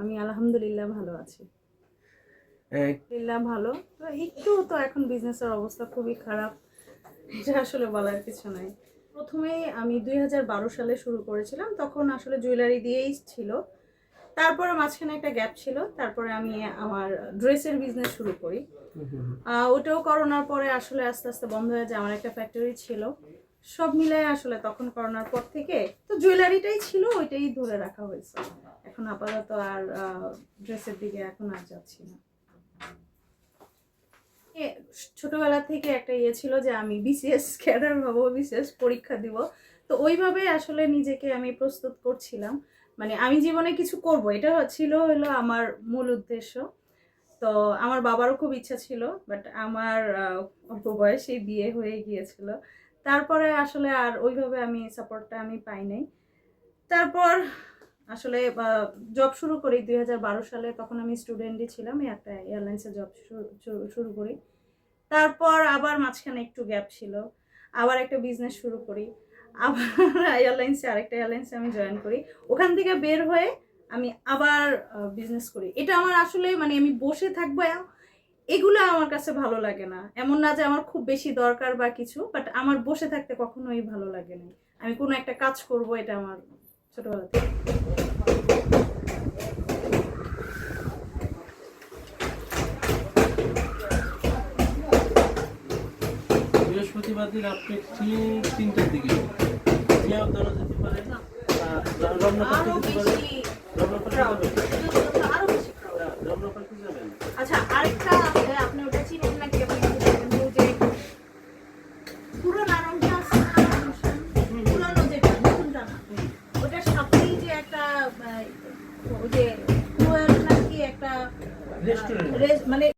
আমি আলহামদুলিল্লাহ ভালো আছি। আলহামদুলিল্লাহ ভালো। তো একটু তো এখন বিজনেসের অবস্থা খুবই খারাপ। এটা আসলে বলার কিছু নাই। প্রথমেই আমি 2012 সালে শুরু করেছিলাম। তখন আসলে জুয়েলারি দিয়েই ছিল। তারপরে মাঝখানে একটা গ্যাপ ছিল। তারপরে আমি আমার ড্রেসের বিজনেস শুরু করি। ওটাও করোনার পরে আসলে আস্তে আস্তে বন্ধ হয়ে যায়। আমার একটা ফ্যাক্টরি ছিল। সব মিলায় আসলে তখন করোনার পর থেকে তো জুয়েলারিটাই ছিল, ওইটাই ধরে রাখা হয়েছে। এখন আপাতত আর ড্রেসের দিকে এখন আর যাচ্ছি না। ছোটবেলা থেকে একটা ইয়ে ছিল যে আমি বিসিএস ক্যাডার হবো, বিসিএস পরীক্ষা দিব। তো ওইভাবে আসলে নিজেকে আমি প্রস্তুত করছিলাম। মানে আমি জীবনে কিছু করব, এটা হলো আমার মূল উদ্দেশ্য। তো আমার বাবারও খুব ইচ্ছা ছিল, বাট আমার অল্প বয়সেই বিয়ে হয়ে গিয়েছিল। তারপরে আসলে আর ওইভাবে আমি সাপোর্টটা আমি পাই নাই। তারপর আসলে জব শুরু করি 2012 সালে। তখন আমি স্টুডেন্টই ছিলাম, একটা এয়ারলাইন্সে জব শুরু করি। তারপর আবার মাঝখানে একটু গ্যাপ ছিল, আবার একটা বিজনেস শুরু করি, আবার আরেকটা এয়ারলাইন্সে আমি জয়েন করি। ওখান থেকে বের হয়ে আমি আবার বিজনেস করি। এটা আমার আসলে মানে আমি বসে থাকবো এগুলো আমার কাছে ভালো লাগে না। এমন না যে আমার খুব বেশি দরকার বা কিছু, বাট আমার বসে থাকতে কখনোই ভালো লাগে না। আমি কোনো একটা কাজ করব, এটা আমার ছোটবেলা থেকে। বৃহস্পতিবার দিন আপনি ঠিক 3টার দিকে জিয়াউদ্দৌলা যেতে পারেন, রমনা পার্কে যেতে পারেন। রমনা পার্কে যাবেন? রমনা পার্কে যাবেন? আচ্ছা, আরেকটা আছে, আপনি ওটা চিনেন নাকি? আপনি যে পুরো নারঙ্গি আছে না, পুরানো যেটা, নতুনটা না, ওটার সাথেই যে একটা ওই যে নাকি একটা রেস্টুরেন্ট মানে